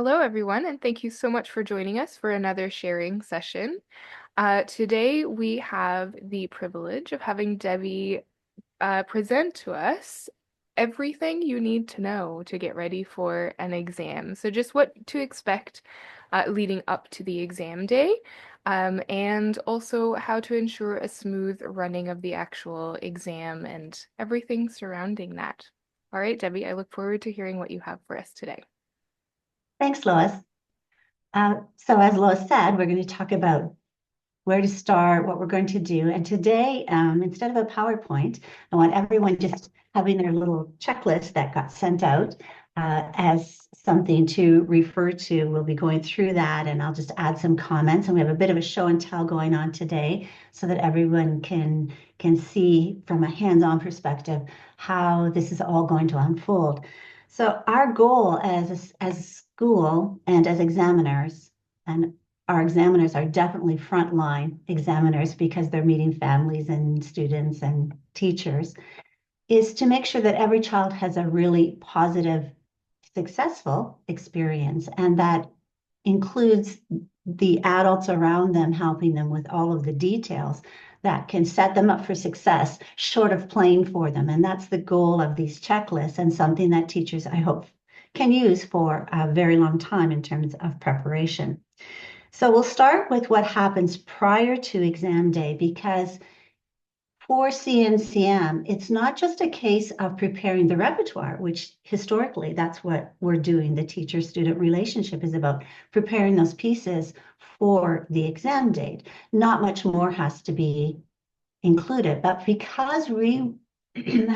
Hello, everyone, and thank you so much for joining us for another sharing session. Today, we have the privilege of having Debbie present to us everything you need to know to get ready for an exam. So, just what to expect leading up to the exam day, and also how to ensure a smooth running of the actual exam and everything surrounding that. All right, Debbie, I look forward to hearing what you have for us today. Thanks, Lois. So as Lois said, we're going to talk about where to start, what we're going to do. And today, instead of a PowerPoint, I want everyone just having their little checklist that got sent out as something to refer to. We'll be going through that, and I'll just add some comments. And we have a bit of a show and tell going on today so that everyone can see from a hands-on perspective how this is all going to unfold. So our goal as a school and as examiners, and our examiners are definitely frontline examiners because they're meeting families and students and teachers, is to make sure that every child has a really positive, successful experience. And that includes the adults around them helping them with all of the details that can set them up for success, short of playing for them. And that's the goal of these checklists, and something that teachers, I hope, can use for a very long time in terms of preparation. So we'll start with what happens prior to exam day, because for CNCM, it's not just a case of preparing the repertoire, which historically that's what we're doing. The teacher-student relationship is about preparing those pieces for the exam date. Not much more has to be included, but because we, excuse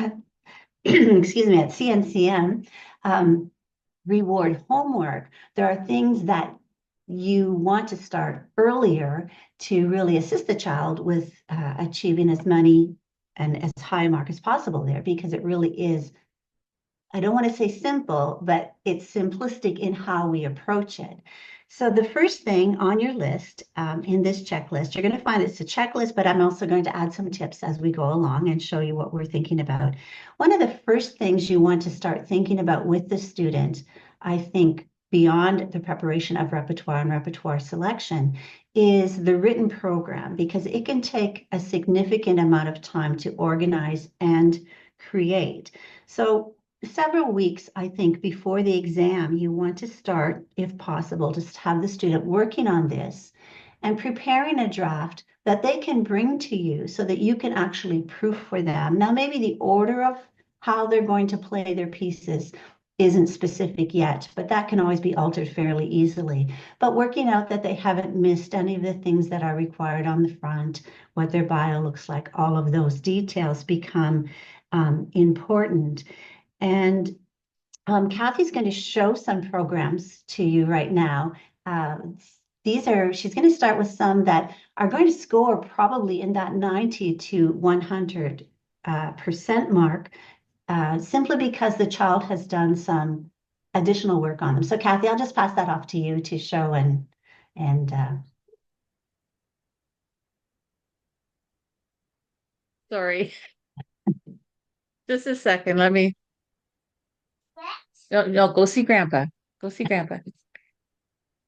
me, at CNCM, reward homework, there are things that you want to start earlier to really assist the child with achieving as many and as high a mark as possible there, because it really is, I don't want to say simple, but it's simplistic in how we approach it. So the first thing on your list in this checklist, you're going to find it's a checklist, but I'm also going to add some tips as we go along and show you what we're thinking about. One of the first things you want to start thinking about with the student, I think, beyond the preparation of repertoire and repertoire selection, is the written program, because it can take a significant amount of time to organize and create. So several weeks, I think, before the exam, you want to start, if possible, just have the student working on this and preparing a draft that they can bring to you so that you can actually proof for them. Now, maybe the order of how they're going to play their pieces isn't specific yet, but that can always be altered fairly easily. But working out that they haven't missed any of the things that are required on the front, what their bio looks like, all of those details become important. And Kathy's going to show some programs to you right now. She's going to start with some that are going to score probably in that 90 to 100% mark, simply because the child has done some additional work on them. So Kathy, I'll just pass that off to you to show and Sorry, just a second. Let me. No, no, go see Grandpa. Go see Grandpa.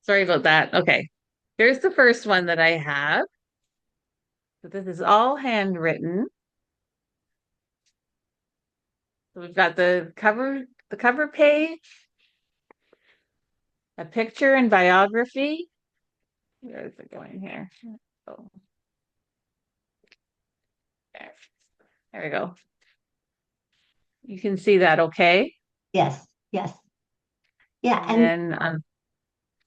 Sorry about that. Okay. Here's the first one that I have. So this is all handwritten. So we've got the cover page, a picture and biography. Where is it going here? Oh, there. There we go. You can see that, okay? yes, yes. Yeah, And and then,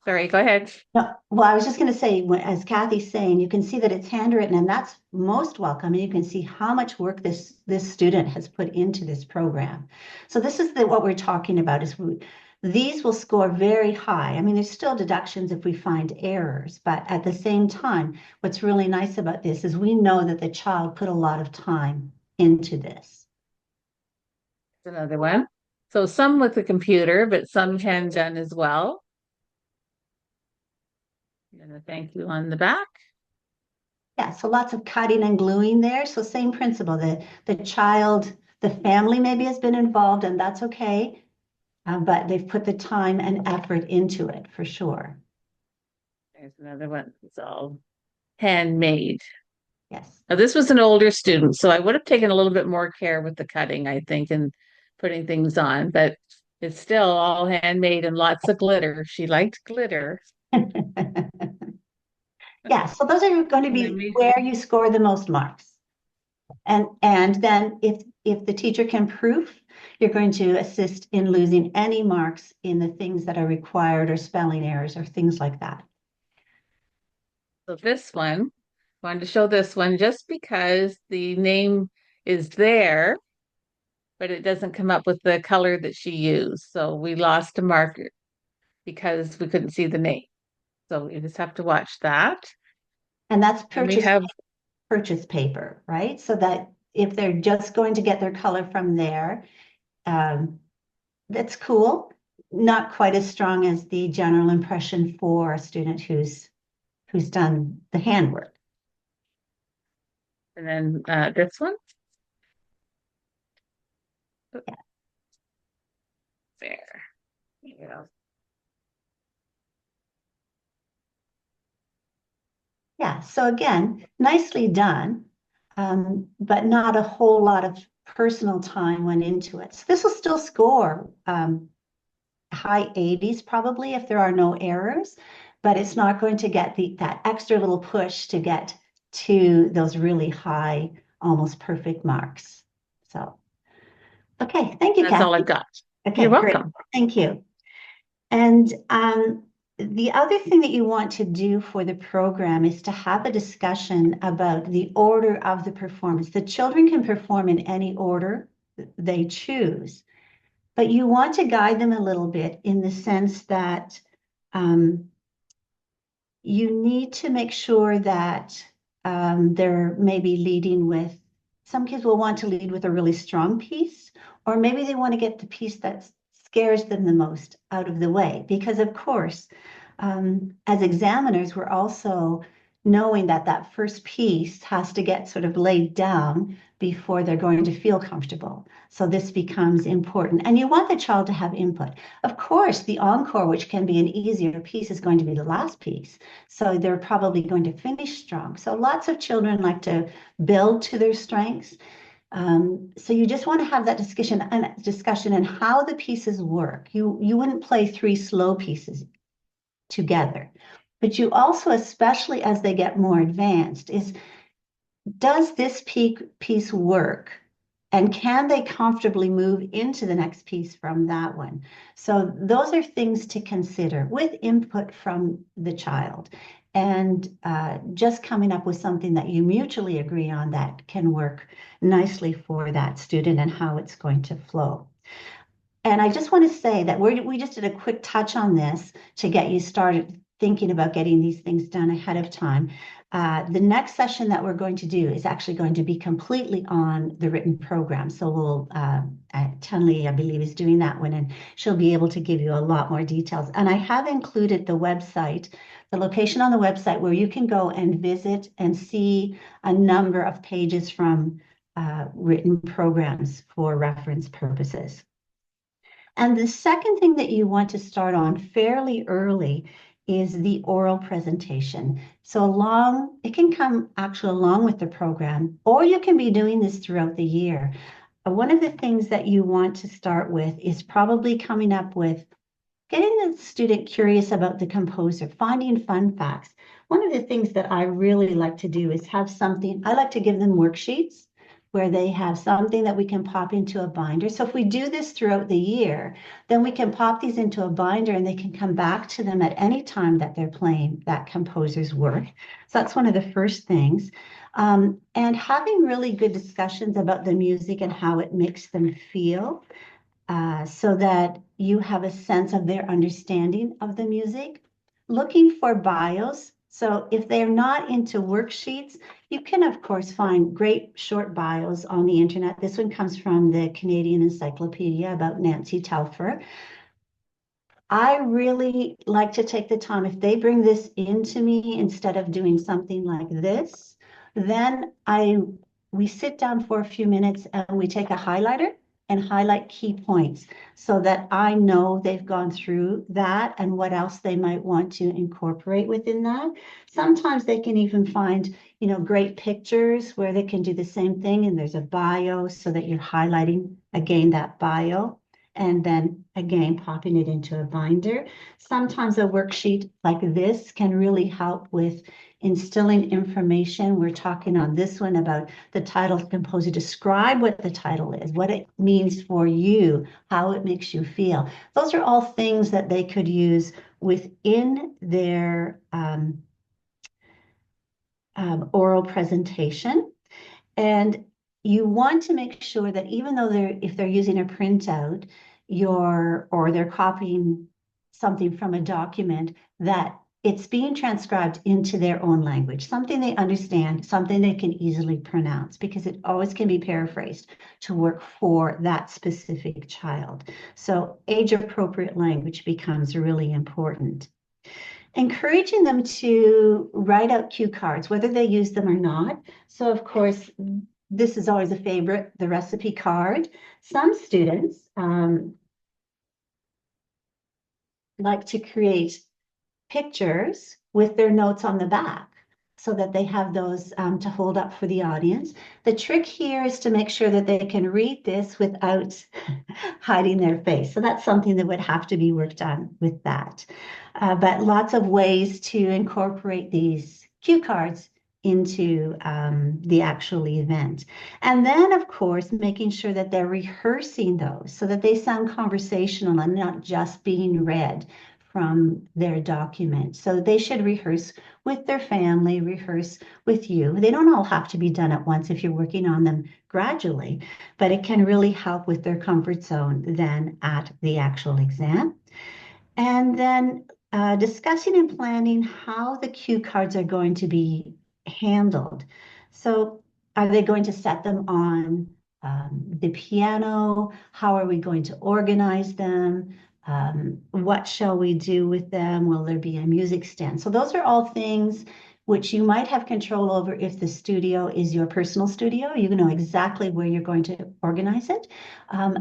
sorry, go ahead. no, well, I was just going to say, as Kathy's saying, you can see that it's handwritten, and that's most welcome. And you can see how much work this student has put into this program. So this is what we're talking about. These will score very high. I mean, there's still deductions if we find errors, but at the same time, what's really nice about this is we know that the child put a lot of time into this. Another one. So some with the computer, but some hand done as well. And a thank you on the back. Yeah, so lots of cutting and gluing there. So same principle, the child, the family maybe has been involved, and that's okay. but they've put the time and effort into it for sure. There's another one. It's all handmade. Yes. Now, this was an older student, so I would have taken a little bit more care with the cutting, I think, and putting things on, but it's still all handmade and lots of glitter. She liked glitter. Yeah, so those are going to And then be we, where you score the most marks. And then if the teacher can prove, you're going to assist in losing any marks in the things that are required or spelling errors or things like that. so this one, wanted to show this one just because the name is there, but it doesn't come up with the color that she used. So we lost a marker because we couldn't see the name. So you just have to watch that. And that's And we have, purchase paper, right? So that if they're just going to get their color from there, um, that's cool. Not quite as strong as the general impression for a student who's done the handwork. and then this one. Yeah. There. Yeah. Yeah. So again, nicely done, but not a whole lot of personal time went into it. So this will still score high 80s probably if there are no errors, but it's not going to get that extra little push to get to those really high, almost perfect marks. So, okay, thank you, That's all Kathy. I've got. You're Okay, great. welcome. Thank you. And the other thing that you want to do for the program is to have a discussion about the order of the performance. The children can perform in any order they choose, but you want to guide them a little bit in the sense that um, you need to make sure that they're maybe leading with, some kids will want to lead with a really strong piece, or maybe they want to get the piece that scares them the most out of the way. Because of course, as examiners, we're also knowing that that first piece has to get sort of laid down before they're going to feel comfortable. So this becomes important. And you want the child to have input. Of course, the encore, which can be an easier piece, is going to be the last piece. So they're probably going to finish strong. So lots of children like to build to their strengths. So you just want to have that discussion and how the pieces work. You wouldn't play three slow pieces together, but you also, especially as they get more advanced, is does this piece work? And can they comfortably move into the next piece from that one? So those are things to consider with input from the child and just coming up with something that you mutually agree on that can work nicely for that student and how it's going to flow. And I just want to say that we just did a quick touch on this to get you started thinking about getting these things done ahead of time. The next session that we're going to do is actually going to be completely on the written program. So we'll, Tenley, I believe, is doing that one, and she'll be able to give you a lot more details. And I have included the website, the location on the website where you can go and visit and see a number of pages from written programs for reference purposes. And the second thing that you want to start on fairly early is the oral presentation. So it can come actually along with the program, or you can be doing this throughout the year. One of the things that you want to start with is probably coming up with getting the student curious about the composer, finding fun facts. One of the things that I really like to do is have something, I like to give them worksheets where they have something that we can pop into a binder. So if we do this throughout the year, then we can pop these into a binder and they can come back to them at any time that they're playing that composer's work. So that's one of the first things. And having really good discussions about the music and how it makes them feel so that you have a sense of their understanding of the music. Looking for bios. So if they're not into worksheets, you can, of course, find great short bios on the internet. This one comes from the Canadian Encyclopedia about Nancy Telfer. I really like to take the time, if they bring this into me instead of doing something like this, then we sit down for a few minutes and we take a highlighter and highlight key points so that I know they've gone through that and what else they might want to incorporate within that. Sometimes they can even find, great pictures where they can do the same thing, and there's a bio so that you're highlighting again that bio and then again popping it into a binder. Sometimes a worksheet like this can really help with instilling information. We're talking on this one about the title composer. Describe what the title is, what it means for you, how it makes you feel. Those are all things that they could use within their oral presentation. And you want to make sure that even though if they're using a printout, or they're copying something from a document, that it's being transcribed into their own language, something they understand, something they can easily pronounce, because it always can be paraphrased to work for that specific child. So age-appropriate language becomes really important. Encouraging them to write out cue cards, whether they use them or not. So of course, this is always a favorite, the recipe card. Some students like to create pictures with their notes on the back so that they have those to hold up for the audience. The trick here is to make sure that they can read this without hiding their face. So that's something that would have to be worked on with that. But lots of ways to incorporate these cue cards into the actual event. And then, of course, making sure that they're rehearsing those so that they sound conversational and not just being read from their document. So they should rehearse with their family, rehearse with you. They don't all have to be done at once if you're working on them gradually, but it can really help with their comfort zone then at the actual exam. And then discussing and planning how the cue cards are going to be handled. So are they going to set them on the piano? How are we going to organize them? What shall we do with them? Will there be a music stand? So those are all things which you might have control over if the studio is your personal studio. You know exactly where you're going to organize it.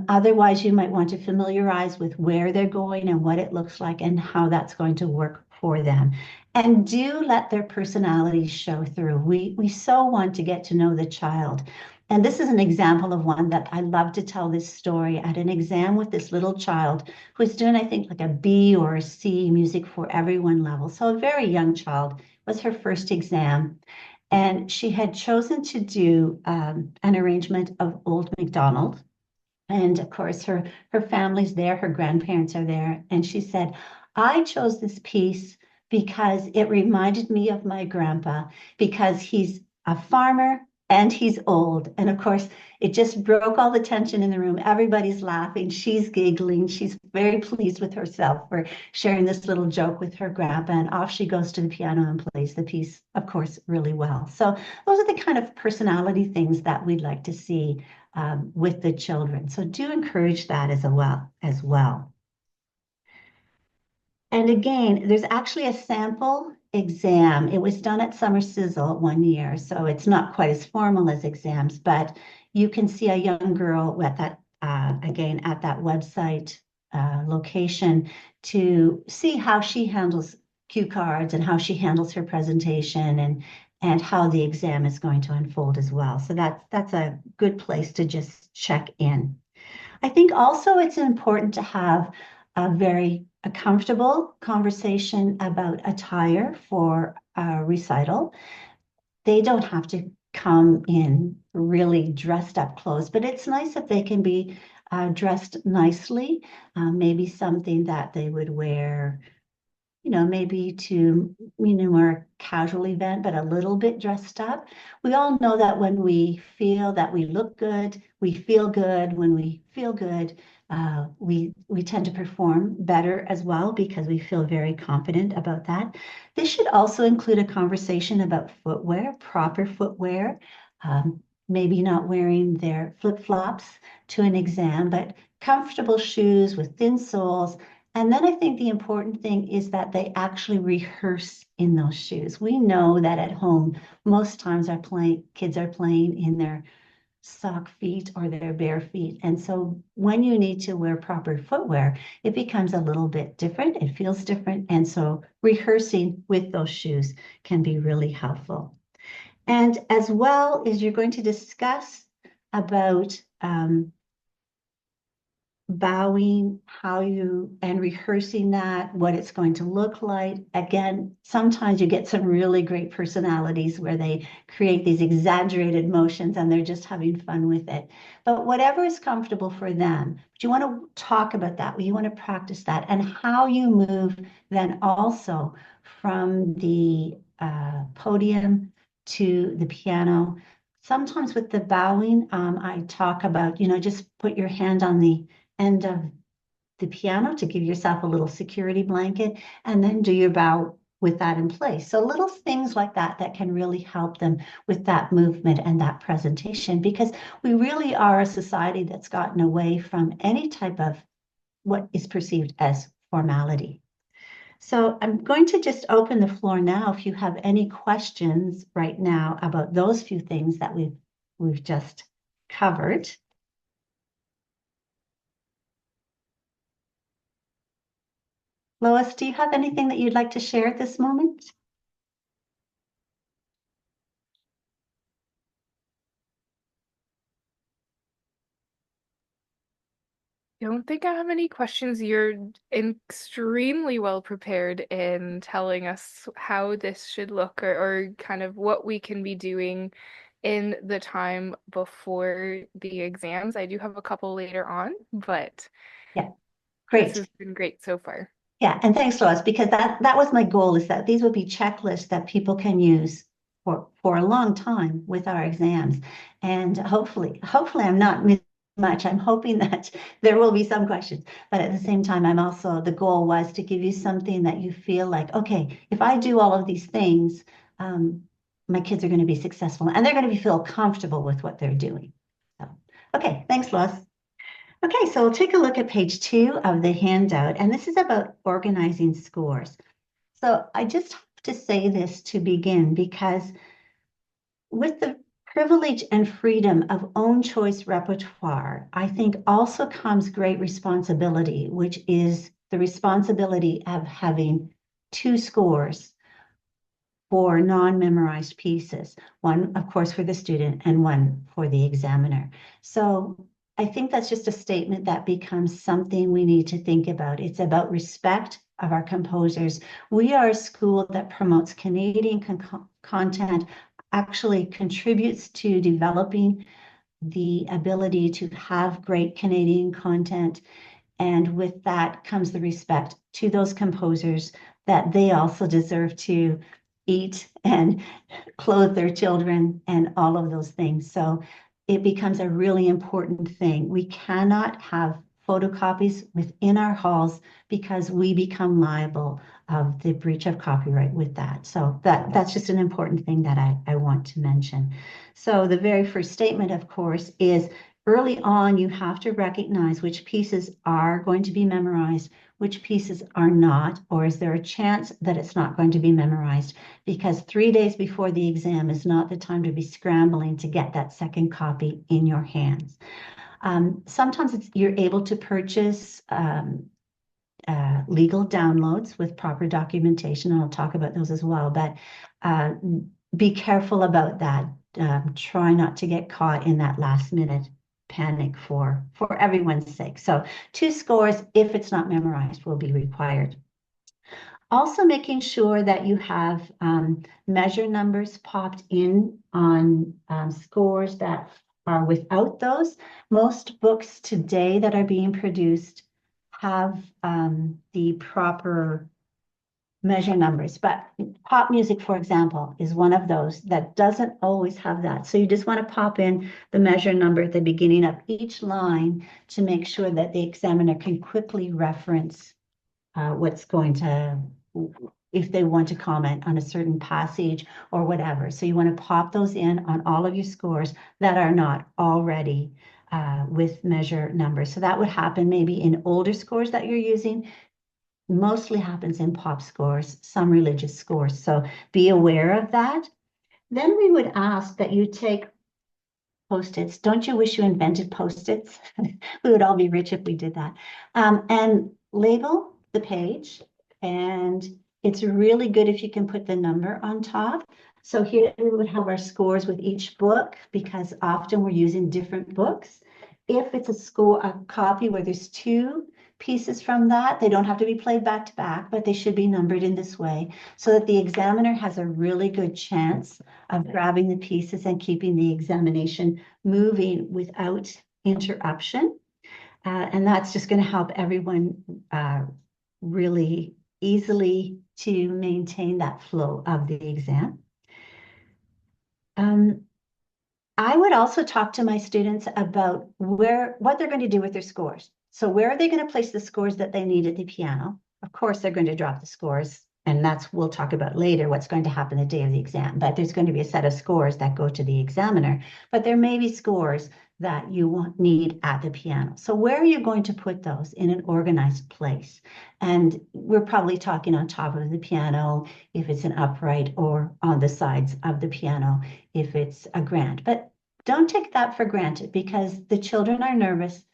Otherwise, you might want to familiarize with where they're going and what it looks like and how that's going to work for them. And do let their personalities show through. We so want to get to know the child. And this is an example of one that I love to tell this story at an exam with this little child who was doing, I think, like a B or a C music for everyone level. So a very young child. It was her first exam. And she had chosen to do an arrangement of Old MacDonald. And of course, her family's there, her grandparents are there. And she said, I chose this piece because it reminded me of my grandpa, because he's a farmer and he's old. And of course, it just broke all the tension in the room. Everybody's laughing. She's giggling. She's very pleased with herself for sharing this little joke with her grandpa. And off she goes to the piano and plays the piece, of course, really well. So those are the kind of personality things that we'd like to see with the children. So do encourage that as well. And again, there's actually a sample exam. It was done at Summer Sizzle one year, so it's not quite as formal as exams, but you can see a young girl at that, again, at that website location to see how she handles cue cards and how she handles her presentation and how the exam is going to unfold as well. So that's a good place to just check in. I think also it's important to have a comfortable conversation about attire for a recital. They don't have to come in really dressed up clothes, but it's nice if they can be dressed nicely. Maybe something that they would wear, maybe to, more casual event, but a little bit dressed up. We all know that when we feel that we look good, we feel good. When we feel good, we tend to perform better as well because we feel very confident about that. This should also include a conversation about footwear, proper footwear. Maybe not wearing their flip-flops to an exam, but comfortable shoes with thin soles. And then I think the important thing is that they actually rehearse in those shoes. We know that at home, most times kids are playing in their sock feet or their bare feet. And so when you need to wear proper footwear, it becomes a little bit different. It feels different. And so rehearsing with those shoes can be really helpful. And as well as you're going to discuss about bowing, and rehearsing that, what it's going to look like. Again, sometimes you get some really great personalities where they create these exaggerated motions and they're just having fun with it. But whatever is comfortable for them, but you want to talk about that, you want to practice that, and how you move then also from the podium to the piano. Sometimes with the bowing, I talk about, just put your hand on the end of the piano to give yourself a little security blanket, and then do your bow with that in place. So little things like that that can really help them with that movement and that presentation, because we really are a society that's gotten away from any type of what is perceived as formality. So I'm going to just open the floor now if you have any questions right now about those few things that we've just covered. Lois, do you have anything that you'd like to share at this moment? Don't think I have any questions. You're extremely well prepared in telling us how this should look, or kind of what we can be doing in the time before the exams. I do have a couple later on, but Yeah, this great. has been great so far. Yeah, and thanks, Lois, because that was my goal, is that these would be checklists that people can use for a long time with our exams. And hopefully I'm not missing much. I'm hoping that there will be some questions, but at the same time, the goal was to give you something that you feel like, okay, if I do all of these things, my kids are going to be successful and they're going to feel comfortable with what they're doing. So, okay, thanks, Lois. Okay, so we'll take a look at page 2 of the handout, and this is about organizing scores. So I just have to say this to begin, because with the privilege and freedom of own choice repertoire, I think also comes great responsibility, which is the responsibility of having 2 scores for non-memorized pieces, one, of course, for the student and one for the examiner. So I think that's just a statement that becomes something we need to think about. It's about respect of our composers. We are a school that promotes Canadian content, actually contributes to developing the ability to have great Canadian content. And with that comes the respect to those composers, that they also deserve to eat and clothe their children and all of those things. So it becomes a really important thing. We cannot have photocopies within our halls, because we become liable of the breach of copyright with that. So that's just an important thing that I want to mention. So the very first statement, of course, is early on, you have to recognize which pieces are going to be memorized, which pieces are not, or is there a chance that it's not going to be memorized? Because 3 days before the exam is not the time to be scrambling to get that second copy in your hands. Sometimes you're able to purchase legal downloads with proper documentation, and I'll talk about those as well, but be careful about that. Try not to get caught in that last minute panic for everyone's sake. So 2 scores, if it's not memorized, will be required. Also making sure that you have measure numbers popped in on scores that are without those. Most books today that are being produced have the proper measure numbers, but pop music, for example, is one of those that doesn't always have that. So you just want to pop in the measure number at the beginning of each line to make sure that the examiner can quickly reference what's going to, if they want to comment on a certain passage or whatever. So you want to pop those in on all of your scores that are not already with measure numbers. So that would happen maybe in older scores that you're using. Mostly happens in pop scores, some religious scores. So be aware of that. Then we would ask that you take Post-its. Don't you wish you invented Post-its? We would all be rich if we did that. And label the page. And it's really good if you can put the number on top. So here we would have our scores with each book because often we're using different books. If it's a copy where there's two pieces from that, they don't have to be played back to back, but they should be numbered in this way so that the examiner has a really good chance of grabbing the pieces and keeping the examination moving without interruption. And that's just going to help everyone really easily to maintain that flow of the exam. I would also talk to my students about what they're going to do with their scores. So where are they going to place the scores that they need at the piano? Of course, they're going to drop the scores, and we'll talk about later what's going to happen the day of the exam. But there's going to be a set of scores that go to the examiner, but there may be scores that you need at the piano. So where are you going to put those in an organized place? And we're probably talking on top of the piano if it's an upright, or on the sides of the piano if it's a grand. But don't take that for granted because the children are nervous.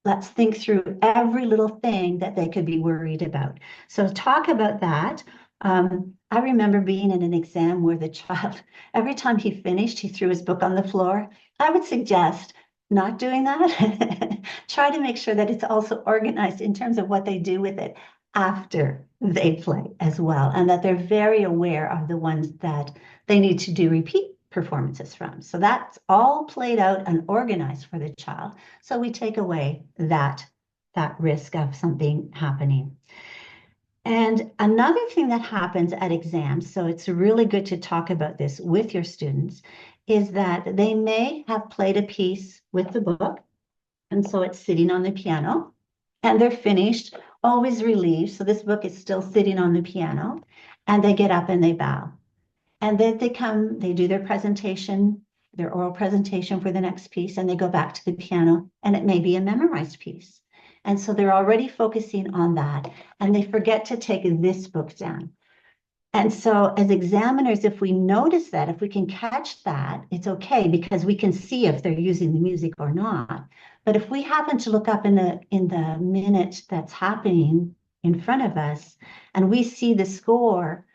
Let's think through every little thing that they could be worried about. So talk about that. I remember being in an exam where the child, every time he finished, he threw his book on the floor. I would suggest not doing that. Try to make sure that it's also organized in terms of what they do with it after they play as well, and that they're very aware of the ones that they need to do repeat performances from. So that's all played out and organized for the child. So we take away that risk of something happening. And another thing that happens at exams, so it's really good to talk about this with your students, is that they may have played a piece with the book, and so it's sitting on the piano, and they're finished, always relieved. So this book is still sitting on the piano, and they get up and they bow. And then they do their presentation, their oral presentation for the next piece, and they go back to the piano, and it may be a memorized piece. And so they're already focusing on that, and they forget to take this book down. And so as examiners, if we notice that, if we can catch that, it's okay because we can see if they're using the music or not. But if we happen to look up in the minute that's happening in front of us and we see the score,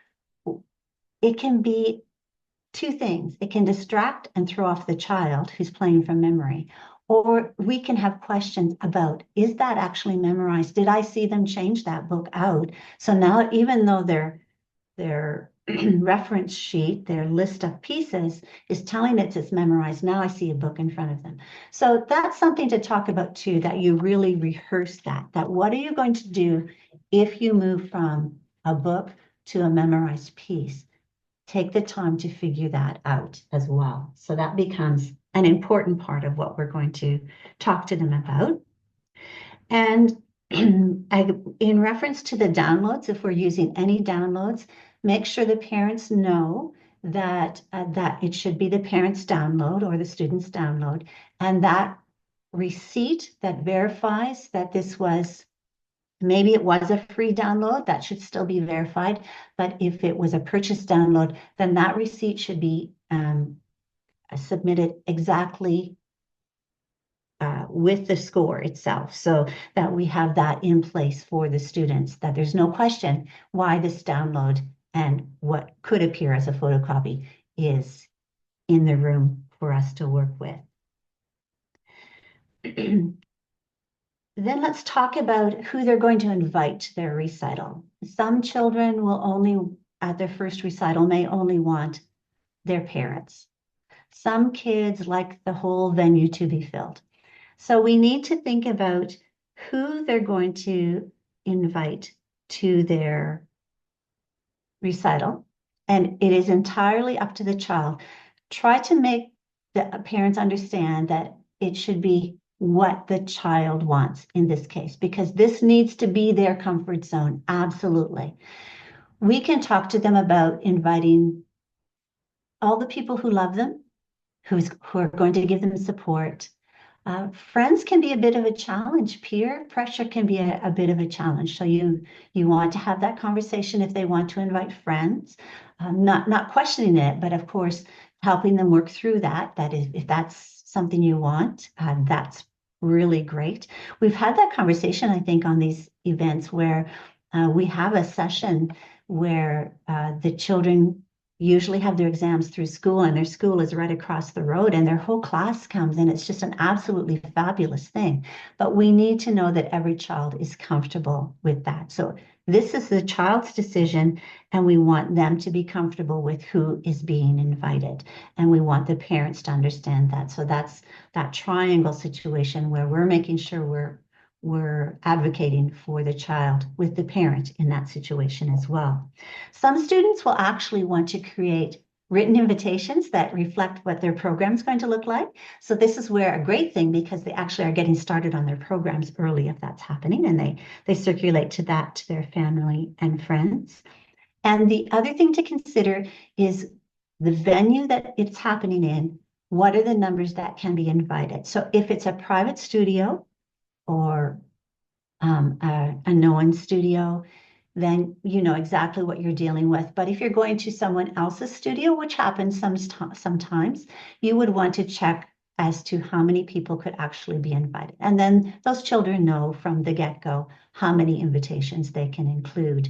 it can be two things. It can distract and throw off the child who's playing from memory. Or we can have questions about, is that actually memorized? Did I see them change that book out? So now, even though their reference sheet, their list of pieces is telling it it's memorized, now I see a book in front of them. So that's something to talk about too, that you really rehearse that what are you going to do if you move from a book to a memorized piece? Take the time to figure that out as well. So that becomes an important part of what we're going to talk to them about. And in reference to the downloads, if we're using any downloads, make sure the parents know that it should be the parents' download or the student's download, and that receipt that verifies that this was, maybe it was a free download, that should still be verified. But if it was a purchase download, then that receipt should be submitted exactly with the score itself, so that we have that in place for the students, that there's no question why this download and what could appear as a photocopy is in the room for us to work with. Then let's talk about who they're going to invite to their recital. Some children will only, at their first recital, may only want their parents. Some kids like the whole venue to be filled. So we need to think about who they're going to invite to their recital, and it is entirely up to the child. Try to make the parents understand that it should be what the child wants in this case, because this needs to be their comfort zone. Absolutely. We can talk to them about inviting all the people who love them, who are going to give them support, Friends can be a bit of a challenge. Peer pressure can be a bit of a challenge. So you want to have that conversation if they want to invite friends, not questioning it, but of course helping them work through that. That is, if that's something you want, that's really great. We've had that conversation, I think, on these events where we have a session where the children usually have their exams through school and their school is right across the road and their whole class comes and it's just an absolutely fabulous thing. But we need to know that every child is comfortable with that. So this is the child's decision and we want them to be comfortable with who is being invited. And we want the parents to understand that. So that's that triangle situation where we're making sure we're advocating for the child with the parent in that situation as well. Some students will actually want to create written invitations that reflect what their program is going to look like. So this is where a great thing because they actually are getting started on their programs early if that's happening and they circulate to their family and friends. And the other thing to consider is the venue that it's happening in. What are the numbers that can be invited? So if it's a private studio or a known studio, then you know exactly what you're dealing with. But if you're going to someone else's studio, which happens sometimes, you would want to check as to how many people could actually be invited. And then those children know from the get-go how many invitations they can include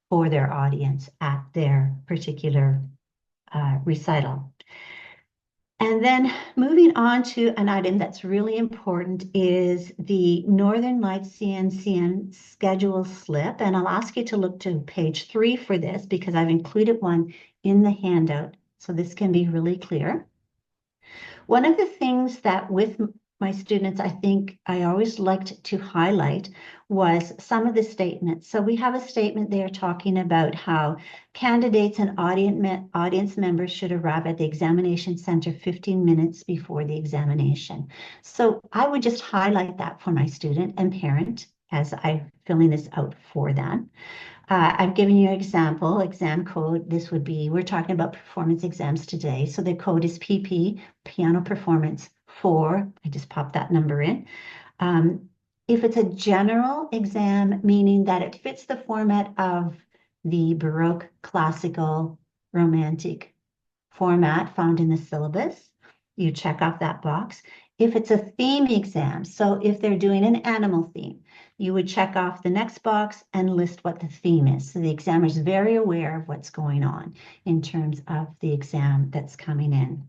for their audience at their particular recital. And then moving on to an item that's really important is the Northern Lights CNCM schedule slip. And I'll ask you to look to page 3 for this because I've included one in the handout. So this can be really clear. One of the things that with my students, I think I always liked to highlight was some of the statements. So we have a statement there talking about how candidates and audience members should arrive at the examination center 15 minutes before the examination. So I would just highlight that for my student and parent as I'm filling this out for them. I've given you an example, exam code. This would be, we're talking about performance exams today. So the code is PP, Piano Performance 4. I just popped that number in. If it's a general exam, meaning that it fits the format of the Baroque, classical, romantic format found in the syllabus, you check off that box. If it's a theme exam, so if they're doing an animal theme, you would check off the next box and list what the theme is. So the examiner is very aware of what's going on in terms of the exam that's coming in.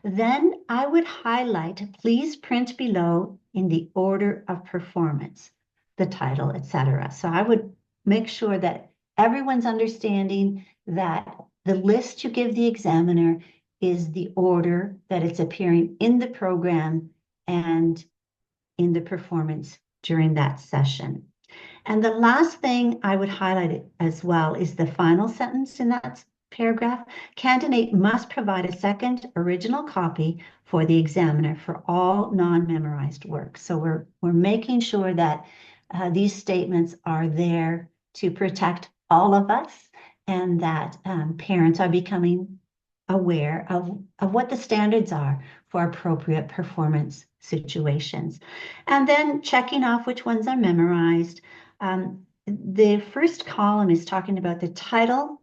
Then I would highlight, please print below in the order of performance, the title, etc. So I would make sure that everyone's understanding that the list you give the examiner is the order that it's appearing in the program and in the performance during that session. And the last thing I would highlight as well is the final sentence in that paragraph. Candidate must provide a second original copy for the examiner for all non-memorized work. So we're making sure that these statements are there to protect all of us and that parents are becoming aware of what the standards are for appropriate performance situations. And then checking off which ones are memorized. The first column is talking about the title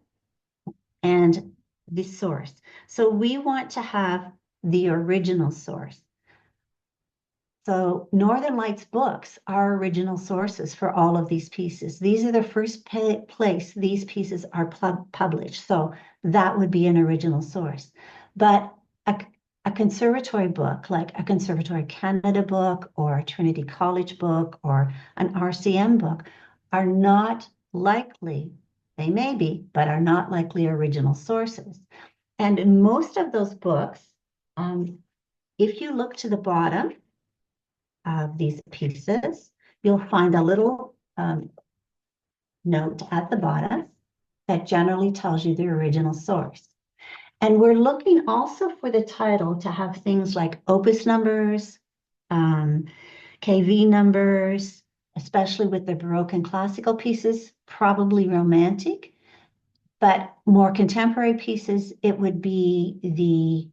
and the source. So we want to have the original source. So Northern Lights books are original sources for all of these pieces. These are the first place these pieces are published. So that would be an original source. But a conservatory book, like a Conservatory Canada book or a Trinity College book or an RCM book, are not likely, they may be, but are not likely original sources. And in most of those books, if you look to the bottom of these pieces, you'll find a little note at the bottom that generally tells you the original source. And we're looking also for the title to have things like opus numbers, KV numbers, especially with the Baroque and classical pieces, probably romantic. But more contemporary pieces, it would be the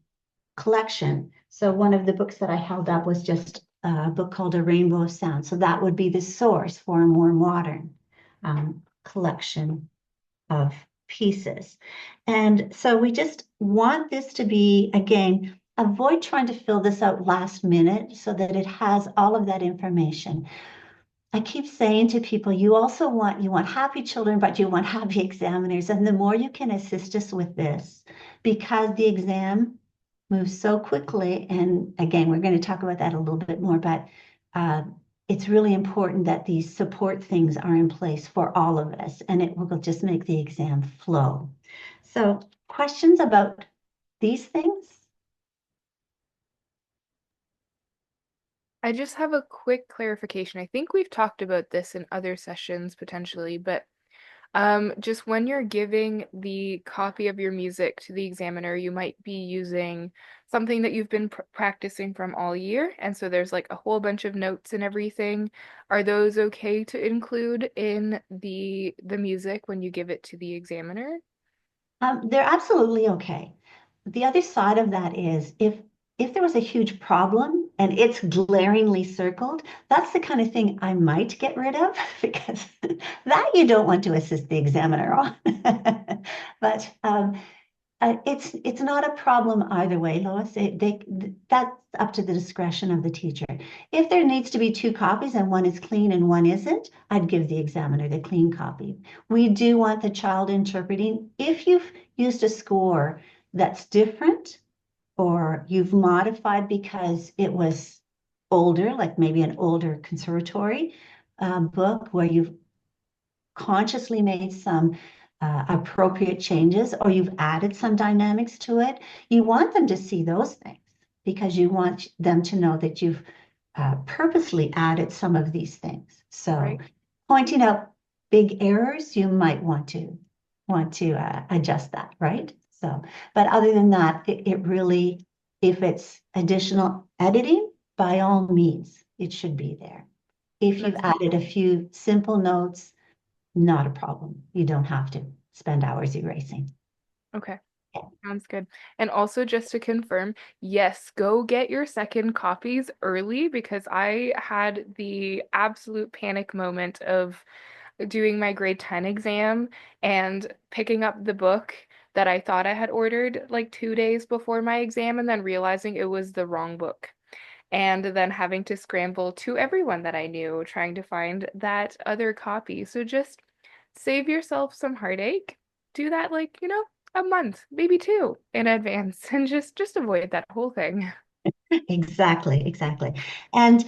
collection. So one of the books that I held up was just a book called A Rainbow of Sound. So that would be the source for a more modern collection of pieces. And so we just want this to be, again, avoid trying to fill this out last minute so that it has all of that information. I keep saying to people, you want happy children, but you want happy examiners. And the more you can assist us with this, because the exam moves so quickly, and again, we're going to talk about that a little bit more, but uh, it's really important that these support things are in place for all of us, and it will just make the exam flow. So questions about these things? I just have a quick clarification. I think we've talked about this in other sessions potentially, but just when you're giving the copy of your music to the examiner, you might be using something that you've been practicing from all year, and so there's like a whole bunch of notes and everything. Are those okay to include in the music when you give it to the examiner? They're absolutely okay. The other side of that is if there was a huge problem and it's glaringly circled, that's the kind of thing I might get rid of because that you don't want to assist the examiner on. But it's not a problem either way, Lois. That's up to the discretion of the teacher. If there needs to be two copies and one is clean and one isn't, I'd give the examiner the clean copy. We do want the child interpreting. If you've used a score that's different or you've modified because it was older, like maybe an older conservatory book where you've consciously made some appropriate changes or you've added some dynamics to it, you want them to see those things because you want them to know that you've purposely added some of these things. So Right. pointing out big errors, you might want to adjust that, right? So, but other than that, it really, if it's additional editing, by all means, it should be there. If you've That's added a few simple notes, not a problem. You don't have to spend hours erasing. okay. Sounds good. And also, just to confirm, yes, go get your second copies early because I had the absolute panic moment of doing my grade 10 exam and picking up the book that I thought I had ordered like 2 days before my exam and then realizing it was the wrong book. And then having to scramble to everyone that I knew trying to find that other copy. So just save yourself some heartache. Do that like, a month, maybe two in advance and just avoid that whole thing. Exactly, exactly. And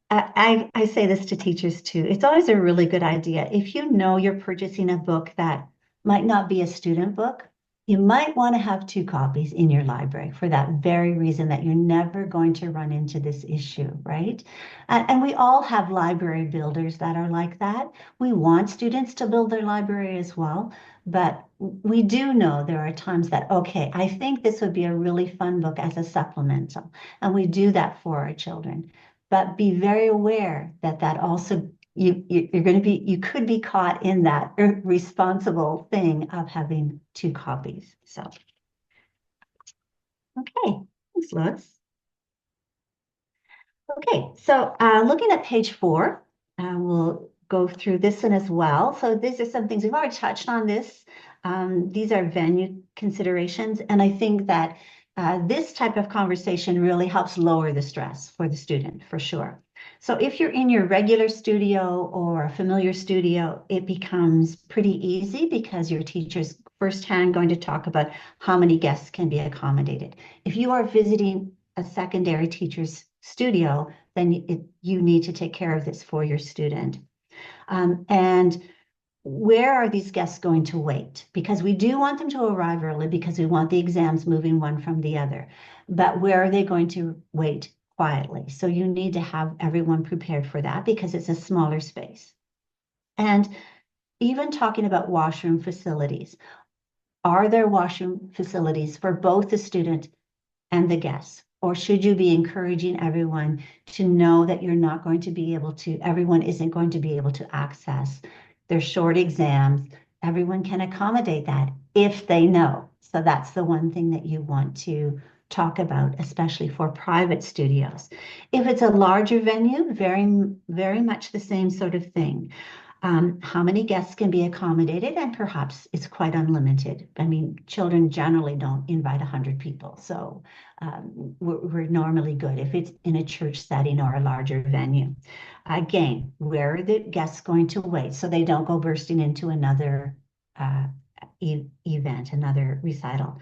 I say this to teachers too. It's always a really good idea. If you know you're purchasing a book that might not be a student book, you might want to have two copies in your library for that very reason that you're never going to run into this issue, right? And we all have library builders that are like that. We want students to build their library as well, but we do know there are times that, okay, I think this would be a really fun book as a supplemental, and we do that for our children, but be very aware that that also you're going to be you could be caught in that responsible thing of having two copies. So okay, thanks, Lois. Okay, so looking at page 4, we'll go through this one as well. So these are some things we've already touched on this. These are venue considerations, and I think that this type of conversation really helps lower the stress for the student, for sure. So if you're in your regular studio or a familiar studio, it becomes pretty easy because your teacher's firsthand going to talk about how many guests can be accommodated. If you are visiting a secondary teacher's studio, then you need to take care of this for your student. And where are these guests going to wait? Because we do want them to arrive early because we want the exams moving one from the other. But where are they going to wait quietly? So you need to have everyone prepared for that because it's a smaller space. And even talking about washroom facilities, are there washroom facilities for both the student and the guests? Or should you be encouraging everyone to know that you're not going to be able to, everyone isn't going to be able to access their short exams? Everyone can accommodate that if they know. So that's the one thing that you want to talk about, especially for private studios. If it's a larger venue, very much the same sort of thing. How many guests can be accommodated, and perhaps it's quite unlimited. I mean, children generally don't invite 100 people, so we're normally good if it's in a church setting or a larger venue. Again, where are the guests going to wait so they don't go bursting into another event, another recital?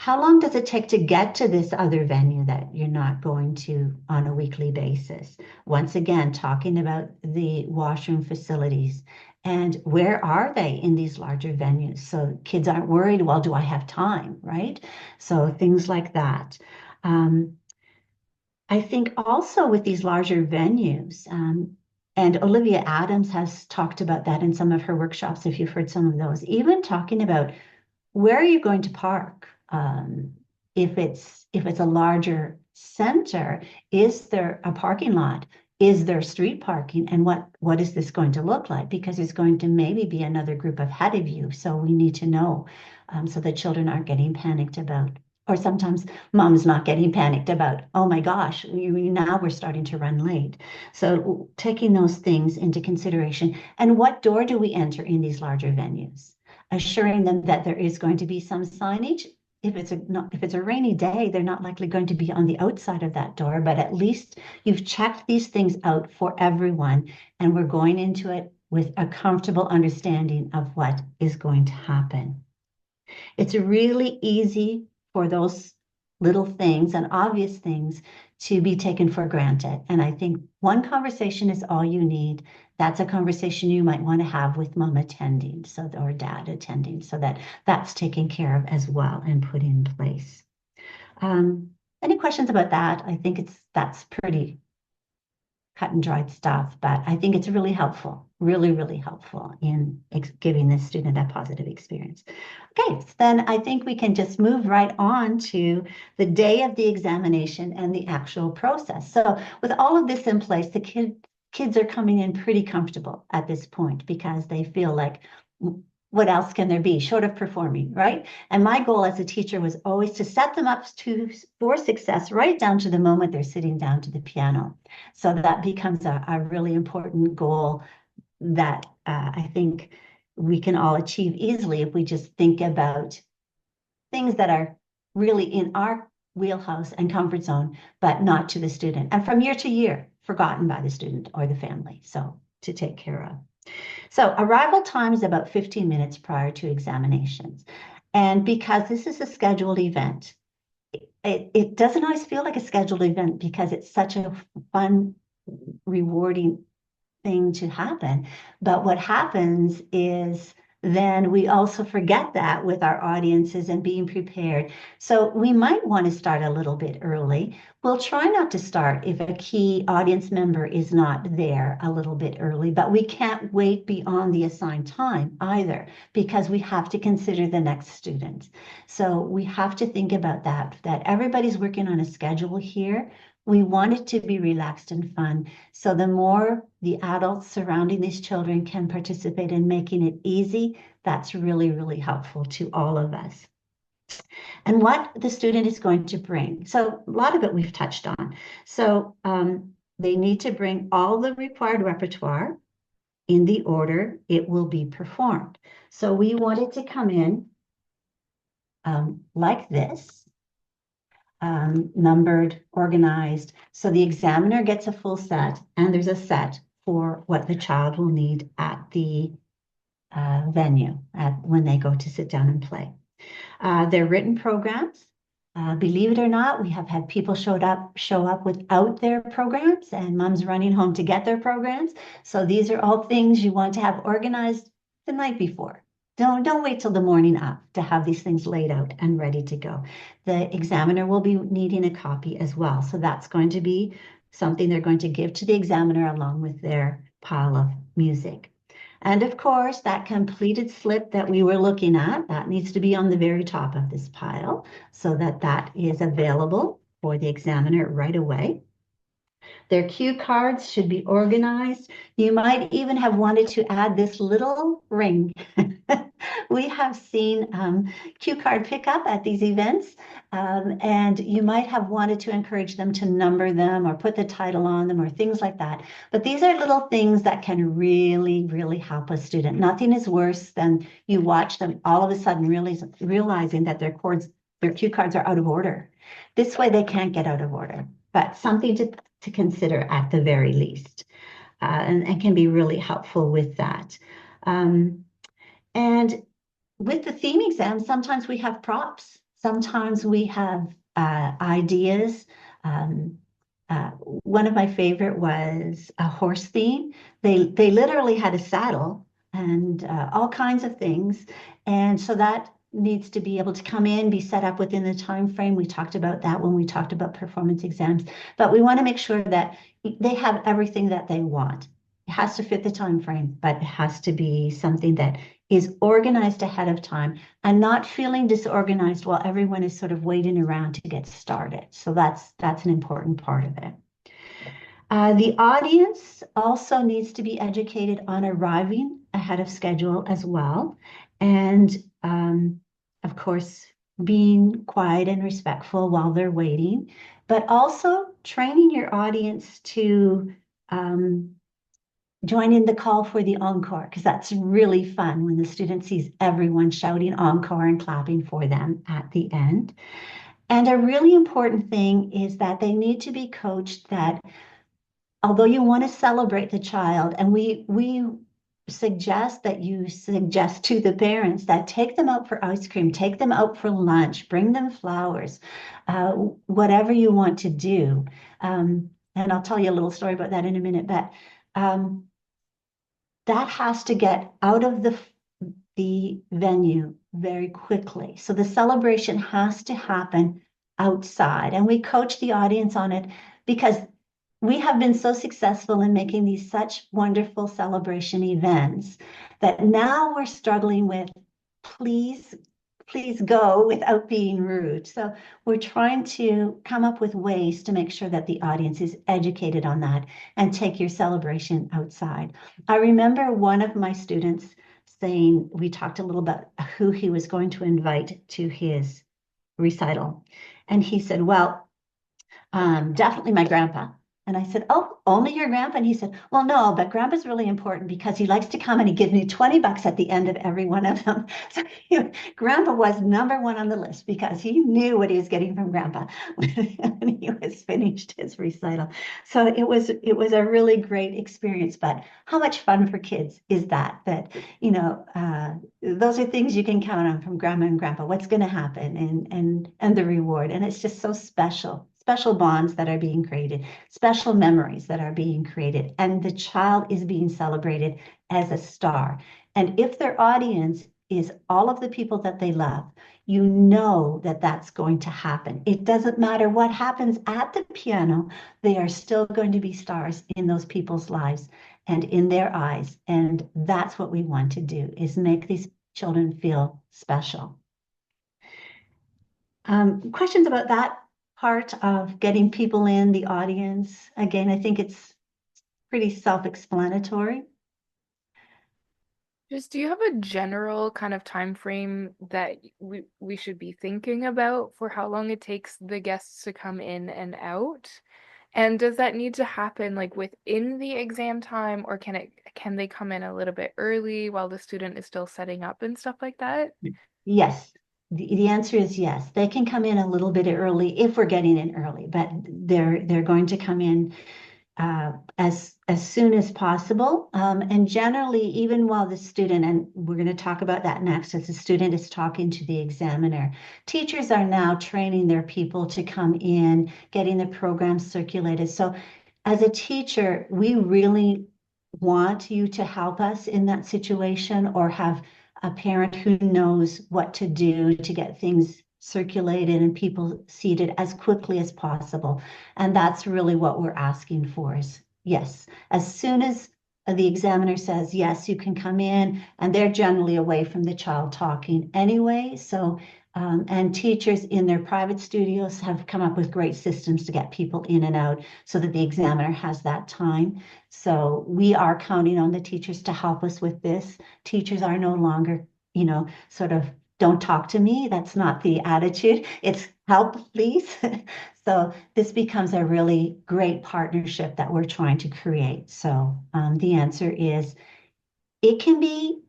How long does it take to get to this other venue that you're not going to on a weekly basis? Once again, talking about the washroom facilities and where are they in these larger venues? So kids aren't worried, well, do I have time, right? So things like that. I think also with these larger venues, and Olivia Adams has talked about that in some of her workshops, if you've heard some of those, even talking about where are you going to park? If it's a larger center, is there a parking lot? Is there street parking? And what is this going to look like? Because there's going to maybe be another group ahead of you. So we need to know so the children aren't getting panicked about, or sometimes mom's not getting panicked about, oh my gosh, now we're starting to run late. So taking those things into consideration. And what door do we enter in these larger venues? Assuring them that there is going to be some signage. If it's a rainy day, they're not likely going to be on the outside of that door, but at least you've checked these things out for everyone, and we're going into it with a comfortable understanding of what is going to happen. It's really easy for those little things and obvious things to be taken for granted. And I think one conversation is all you need. That's a conversation you might want to have with mom attending, or dad attending, so that that's taken care of as well and put in place. Any questions about that? I think that's pretty cut and dried stuff, but I think it's really helpful, really, really helpful in giving the student a positive experience. Okay, so then I think we can just move right on to the day of the examination and the actual process. So with all of this in place, the kids are coming in pretty comfortable at this point because they feel like, what else can there be short of performing, right? And my goal as a teacher was always to set them up for success right down to the moment they're sitting down to the piano. So that becomes a really important goal that I think we can all achieve easily if we just think about things that are really in our wheelhouse and comfort zone, but not to the student. And from year to year, forgotten by the student or the family. So to take care of. So arrival time is about 15 minutes prior to examinations. And because this is a scheduled event, it doesn't always feel like a scheduled event because it's such a fun, rewarding thing to happen. But what happens is then we also forget that with our audiences and being prepared. So we might want to start a little bit early. We'll try not to start if a key audience member is not there a little bit early, but we can't wait beyond the assigned time either because we have to consider the next student. So we have to think about that everybody's working on a schedule here. We want it to be relaxed and fun. So the more the adults surrounding these children can participate in making it easy, that's really, really helpful to all of us. And what the student is going to bring. So a lot of it we've touched on. So they need to bring all the required repertoire in the order it will be performed. So we want it to come in like this. Numbered, organized. So the examiner gets a full set, and there's a set for what the child will need at the venue when they go to sit down and play. They're written programs. Believe it or not, we have had people show up without their programs, and mom's running home to get their programs. So these are all things you want to have organized the night before. Don't wait till the morning up to have these things laid out and ready to go. The examiner will be needing a copy as well. So that's going to be something they're going to give to the examiner along with their pile of music. And of course, that completed slip that we were looking at, that needs to be on the very top of this pile so that that is available for the examiner right away. Their cue cards should be organized. You might even have wanted to add this little ring. We have seen cue card pickup at these events, and you might have wanted to encourage them to number them or put the title on them or things like that. But these are little things that can really, really help a student. Nothing is worse than you watch them all of a sudden realizing that their cue cards are out of order. This way they can't get out of order, but something to consider at the very least, and can be really helpful with that. And with the theme exam, sometimes we have props, sometimes we have ideas. Um, One of my favorite was a horse theme. They literally had a saddle and all kinds of things, and so that needs to be able to come in, be set up within the time frame. We talked about that when we talked about performance exams, but we want to make sure that they have everything that they want. It has to fit the time frame, but it has to be something that is organized ahead of time and not feeling disorganized while everyone is sort of waiting around to get started. So that's an important part of it. The audience also needs to be educated on arriving ahead of schedule as well. And of course, being quiet and respectful while they're waiting, but also training your audience to join in the call for the encore, because that's really fun when the student sees everyone shouting encore and clapping for them at the end. And a really important thing is that they need to be coached that although you want to celebrate the child, and we suggest that you suggest to the parents that take them out for ice cream, take them out for lunch, bring them flowers, whatever you want to do. And I'll tell you a little story about that in a minute, but that has to get out of the venue very quickly. So the celebration has to happen outside. And we coach the audience on it because we have been so successful in making these such wonderful celebration events that now we're struggling with please, please go without being rude. So we're trying to come up with ways to make sure that the audience is educated on that and take your celebration outside. I remember one of my students saying, we talked a little about who he was going to invite to his recital. And he said, well, definitely my grandpa. And I said, oh, only your grandpa? And he said, well, no, but grandpa's really important because he likes to come and he gives me 20 bucks at the end of every one of them. So grandpa was number one on the list because he knew what he was getting from grandpa when he was finished his recital. So it was a really great experience. But how much fun for kids is that, those are things you can count on from grandma and grandpa, what's going to happen and the reward. And it's just so special bonds that are being created, special memories that are being created, and the child is being celebrated as a star. And if their audience is all of the people that they love, you know that that's going to happen. It doesn't matter what happens at the piano, they are still going to be stars in those people's lives and in their eyes. And that's what we want to do, is make these children feel special. Questions about that part of getting people in the audience? Again, I think it's pretty self-explanatory. Just do you have a general kind of time frame that we should be thinking about for how long it takes the guests to come in and out? And does that need to happen like within the exam time, or can they come in a little bit early while the student is still setting up and stuff like that? Yes, the answer is yes. They can come in a little bit early if we're getting in early, but they're going to come in as soon as possible. And generally, even while the student, and we're going to talk about that next, as the student is talking to the examiner, teachers are now training their people to come in, getting the program circulated. So as a teacher, we really want you to help us in that situation, or have a parent who knows what to do to get things circulated and people seated as quickly as possible. And that's really what we're asking for is, yes, as soon as the examiner says, yes, you can come in, and they're generally away from the child talking anyway. So, and teachers in their private studios have come up with great systems to get people in and out so that the examiner has that time. So we are counting on the teachers to help us with this. Teachers are no longer, sort of, don't talk to me. That's not the attitude. It's help, please. So this becomes a really great partnership that we're trying to create. So the answer is it can be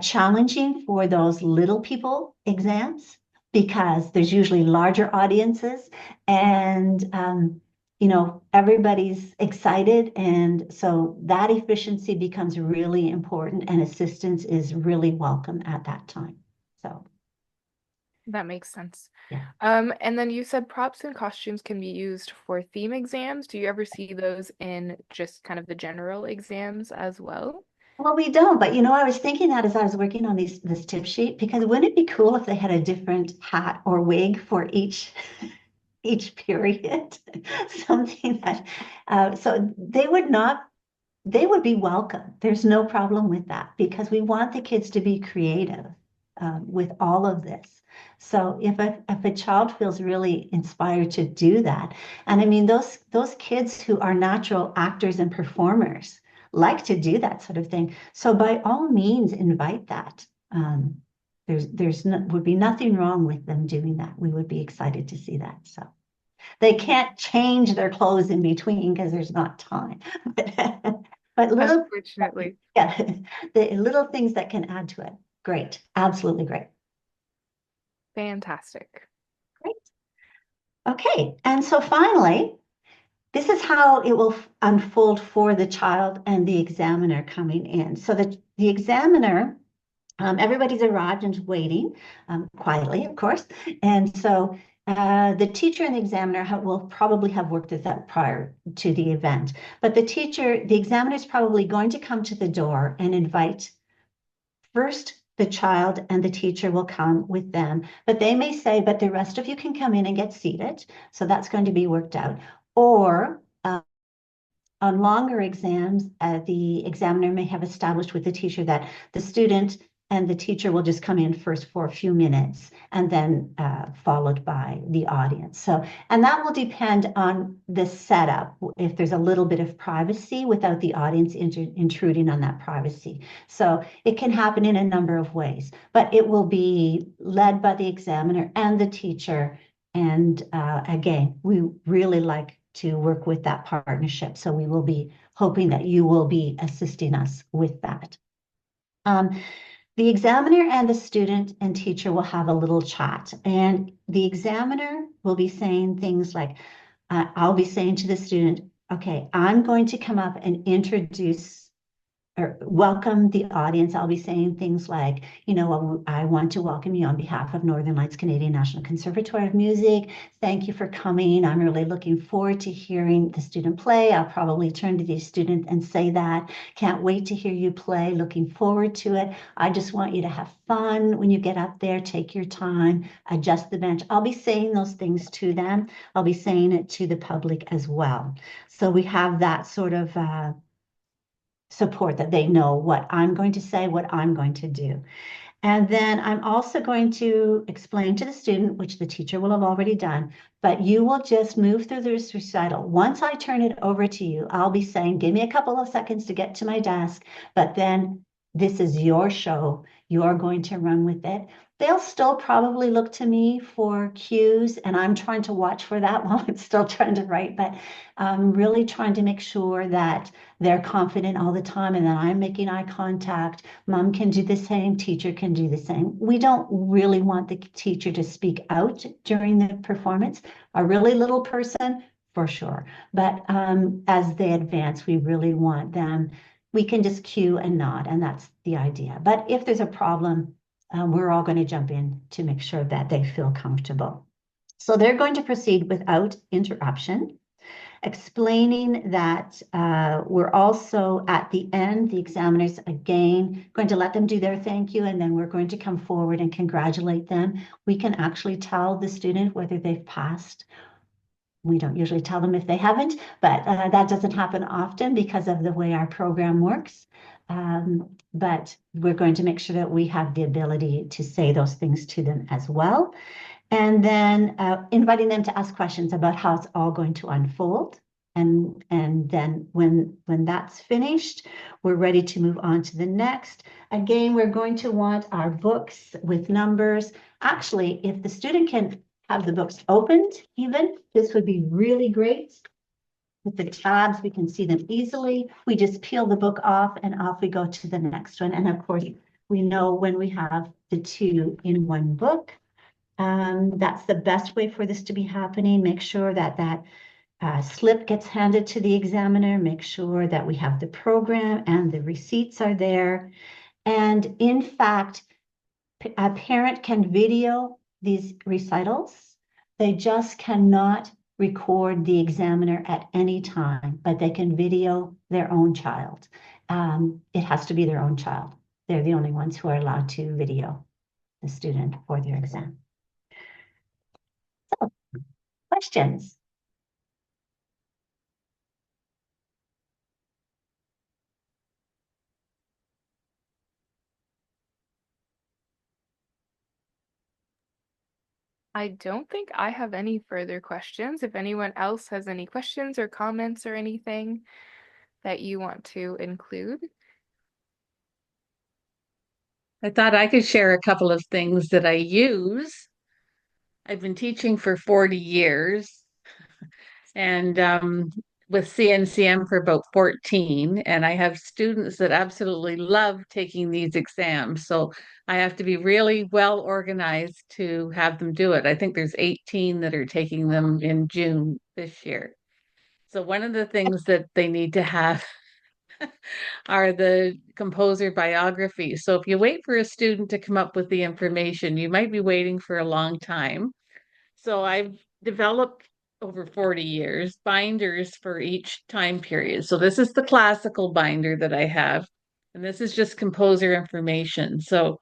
challenging for those little people exams because there's usually larger audiences and everybody's excited, and so that efficiency becomes really important, and assistance is really welcome at that time. So That makes sense. yeah. And then you said props and costumes can be used for theme exams. Do you ever see those in just kind of the general exams as well? Well, we don't, but I was thinking that as I was working on this tip sheet, because wouldn't it be cool if they had a different hat or wig for each period? Something that so they would be welcome. There's no problem with that because we want the kids to be creative with all of this. So if a child feels really inspired to do that, and I mean those kids who are natural actors and performers like to do that sort of thing. So by all means, invite that. Would be nothing wrong with them doing that. We would be excited to see that. So they can't change their clothes in between because there's not time. But little, Unfortunately. yeah, the little things that can add to it. Great. Absolutely great. Fantastic. Great. Okay. And so finally, this is how it will unfold for the child and the examiner coming in. So the examiner, everybody's arrived and waiting quietly, of course. And so the teacher and the examiner will probably have worked this out prior to the event. But the examiner is probably going to come to the door and invite first the child, and the teacher will come with them. But they may say, but the rest of you can come in and get seated. So that's going to be worked out. Or on longer exams, the examiner may have established with the teacher that the student and the teacher will just come in first for a few minutes and then followed by the audience. So, and that will depend on the setup, if there's a little bit of privacy without the audience intruding on that privacy. So it can happen in a number of ways, but it will be led by the examiner and the teacher. And again, we really like to work with that partnership. So we will be hoping that you will be assisting us with that. The examiner and the student and teacher will have a little chat, and the examiner will be saying things like, I'll be saying to the student, okay, I'm going to come up and introduce or welcome the audience. I'll be saying things like, I want to welcome you on behalf of Northern Lights Canadian National Conservatory of Music. Thank you for coming. I'm really looking forward to hearing the student play. I'll probably turn to the student and say that. Can't wait to hear you play. Looking forward to it. I just want you to have fun when you get up there. Take your time, adjust the bench. I'll be saying those things to them. I'll be saying it to the public as well. So we have that sort of support, that they know what I'm going to say, what I'm going to do. And then I'm also going to explain to the student, which the teacher will have already done, but you will just move through this recital. Once I turn it over to you, I'll be saying, give me a couple of seconds to get to my desk, but then this is your show. You're going to run with it. They'll still probably look to me for cues, and I'm trying to watch for that while I'm still trying to write, but I'm really trying to make sure that they're confident all the time and that I'm making eye contact. Mom can do the same, teacher can do the same. We don't really want the teacher to speak out during the performance. A really little person, for sure. But as they advance, we really want them. We can just cue and nod, and that's the idea. But if there's a problem, we're all going to jump in to make sure that they feel comfortable. So they're going to proceed without interruption, explaining that we're also at the end, the examiners again going to let them do their thank you, and then we're going to come forward and congratulate them. We can actually tell the student whether they've passed We don't usually tell them if they haven't, but that doesn't happen often because of the way our program works. But we're going to make sure that we have the ability to say those things to them as well. And then inviting them to ask questions about how it's all going to unfold. And then when that's finished, we're ready to move on to the next. Again, we're going to want our books with numbers. Actually, if the student can have the books opened even, this would be really great. With the tabs, we can see them easily. We just peel the book off and off we go to the next one. And of course, we know when we have the two in one book. That's the best way for this to be happening. Make sure that slip gets handed to the examiner. Make sure that we have the program and the receipts are there. And in fact, a parent can video these recitals. They just cannot record the examiner at any time, but they can video their own child. It has to be their own child. They're the only ones who are allowed to video the student for their exam. So, questions? I don't think I have any further questions. If anyone else has any questions or comments or anything that you want to include. I thought I could share a couple of things that I use. I've been teaching for 40 years and with CNCM for about 14. And I have students that absolutely love taking these exams. So I have to be really well organized to have them do it. I think there's 18 that are taking them in June this year. So one of the things that they need to have are the composer biographies. So if you wait for a student to come up with the information, you might be waiting for a long time. So I've developed over 40 years binders for each time period. So this is the classical binder that I have, and this is just composer information. So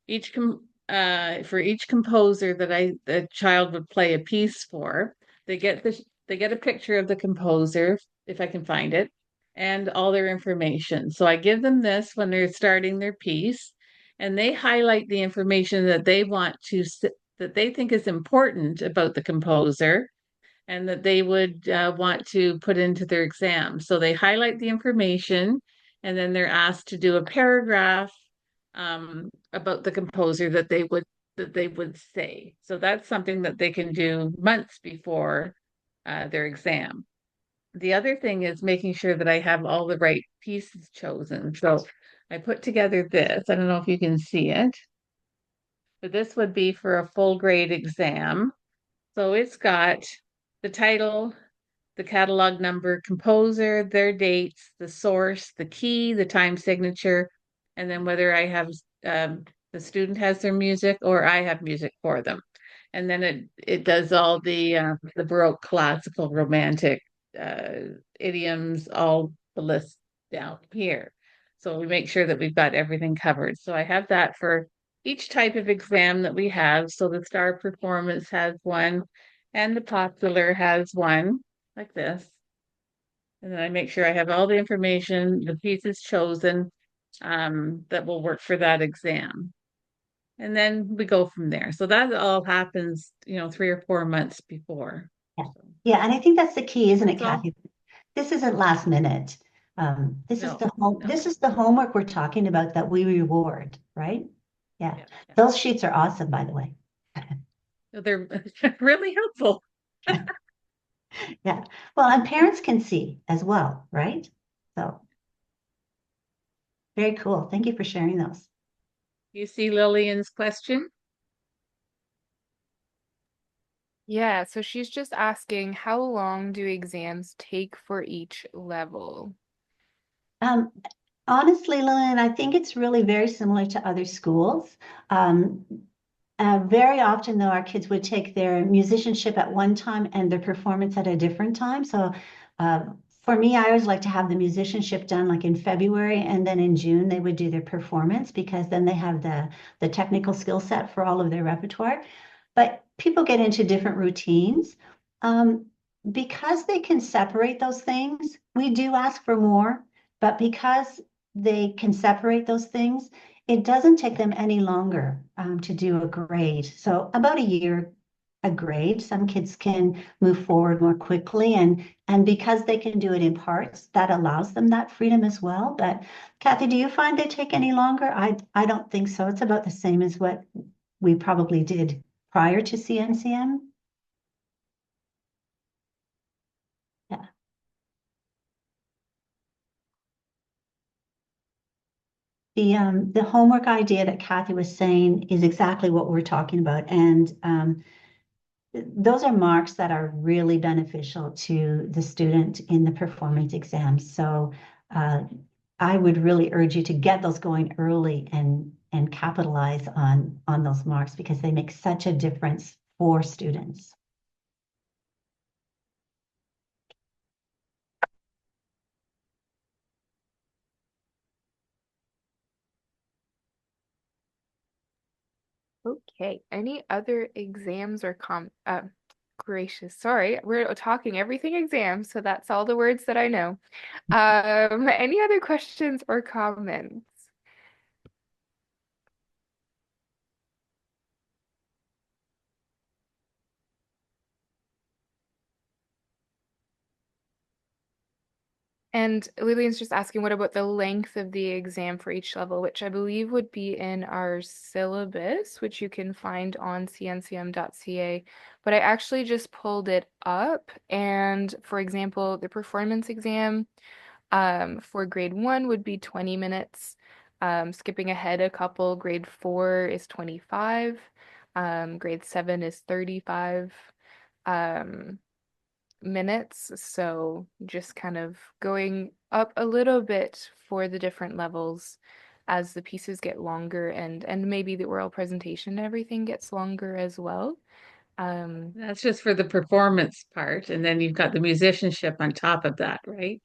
for each composer that the child would play a piece for, they get a picture of the composer if I can find it and all their information. So I give them this when they're starting their piece, and they highlight the information that they want that they think is important about the composer and that they would want to put into their exam. So they highlight the information, and then they're asked to do a paragraph about the composer that they would say. So that's something that they can do months before their exam. The other thing is making sure that I have all the right pieces chosen. So I put together this. I don't know if you can see it, but this would be for a full grade exam. So it's got the title, the catalog number, composer, their dates, the source, the key, the time signature, and then whether I have the student has their music or I have music for them. And then it does all the Baroque, classical, romantic idioms, all the list down here. So we make sure that we've got everything covered. So I have that for each type of exam that we have. So the star performance has one, and the popular has one like this. And then I make sure I have all the information, the pieces chosen that will work for that exam. And then we go from there. So that all happens, 3 or 4 months before. Yeah. So Yeah, and I think that's the key, isn't it, that's all. Kathy? This isn't last minute. No, This no. is the homework we're talking about that we reward, right? Yeah. Yeah, yeah. Those sheets are awesome, by the way. They're really helpful. Yeah. Well, and parents can see as well, right? So very cool. Thank you for sharing those. You see Lillian's question? Yeah, so she's just asking, how long do exams take for each level? Um, Honestly, Lillian, I think it's really very similar to other schools. Um, very often, though, our kids would take their musicianship at one time and their performance at a different time. So uh, for me, I always like to have the musicianship done like in February, and then in June they would do their performance because then they have the technical skill set for all of their repertoire. But people get into different routines. Um, because they can separate those things, we do ask for more, but because they can separate those things, it doesn't take them any longer to do a grade. So about a year a grade. Some kids can move forward more quickly, and because they can do it in parts, that allows them that freedom as well. But Kathy, do you find they take any longer? I don't think so. It's about the same as what we probably did prior to CNCM. Yeah. The homework idea that Kathy was saying is exactly what we're talking about. And those are marks that are really beneficial to the student in the performance exams. So uh, I would really urge you to get those going early and capitalize on those marks because they make such a difference for students. Okay. Any other exams or gracious, sorry, we're talking everything exams, so that's all the words that I know. Any other questions or comments? And Lillian's just asking, what about the length of the exam for each level, which I believe would be in our syllabus, which you can find on cncm.ca. But I actually just pulled it up. And for example, the performance exam for grade 1 would be 20 minutes. Skipping ahead a couple, grade 4 is 25. Grade 7 is 35. Um, minutes. So just kind of going up a little bit for the different levels as the pieces get longer and maybe the oral presentation and everything gets longer as well. Um, That's just for the performance part, and then you've got the musicianship on top of that, right?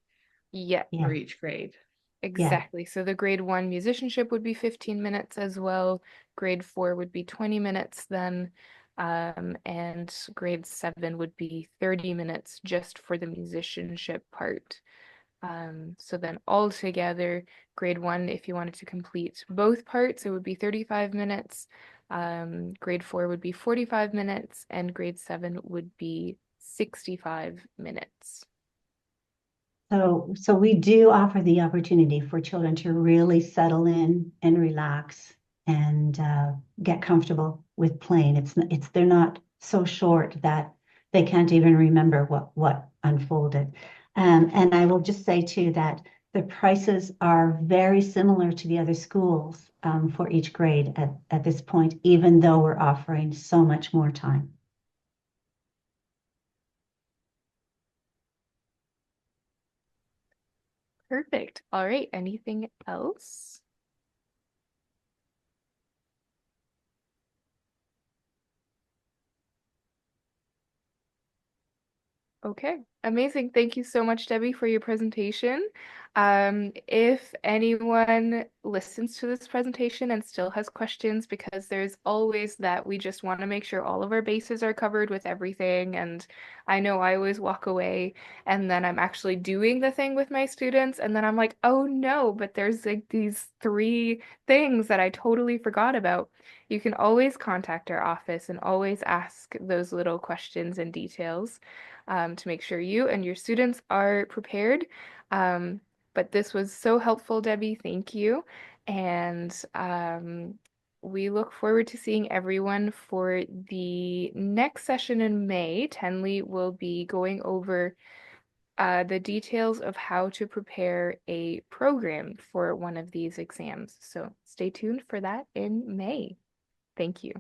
yeah, For Yeah, each grade. yeah. exactly. So the grade 1 musicianship would be 15 minutes as well. Grade 4 would be 20 minutes then. And grade 7 would be 30 minutes just for the musicianship part. So then all together, grade 1, if you wanted to complete both parts, it would be 35 minutes. Grade 4 would be 45 minutes, and grade 7 would be 65 minutes. So we do offer the opportunity for children to really settle in and relax and get comfortable with playing. It's they're not so short that they can't even remember what unfolded. And I will just say too that the prices are very similar to the other schools for each grade at this point, even though we're offering so much more time. Perfect. All right. Anything else? Okay, amazing. Thank you so much, Debbie, for your presentation. If anyone listens to this presentation and still has questions, because there's always that we just want to make sure all of our bases are covered with everything. And I know I always walk away and then I'm actually doing the thing with my students, and then I'm like, oh no, but there's like these 3 things that I totally forgot about. You can always contact our office and always ask those little questions and details to make sure you and your students are prepared. Um, but this was so helpful, Debbie. Thank you. And we look forward to seeing everyone for the next session in May. Tenley will be going over the details of how to prepare a program for one of these exams. So stay tuned for that in May. Thank you.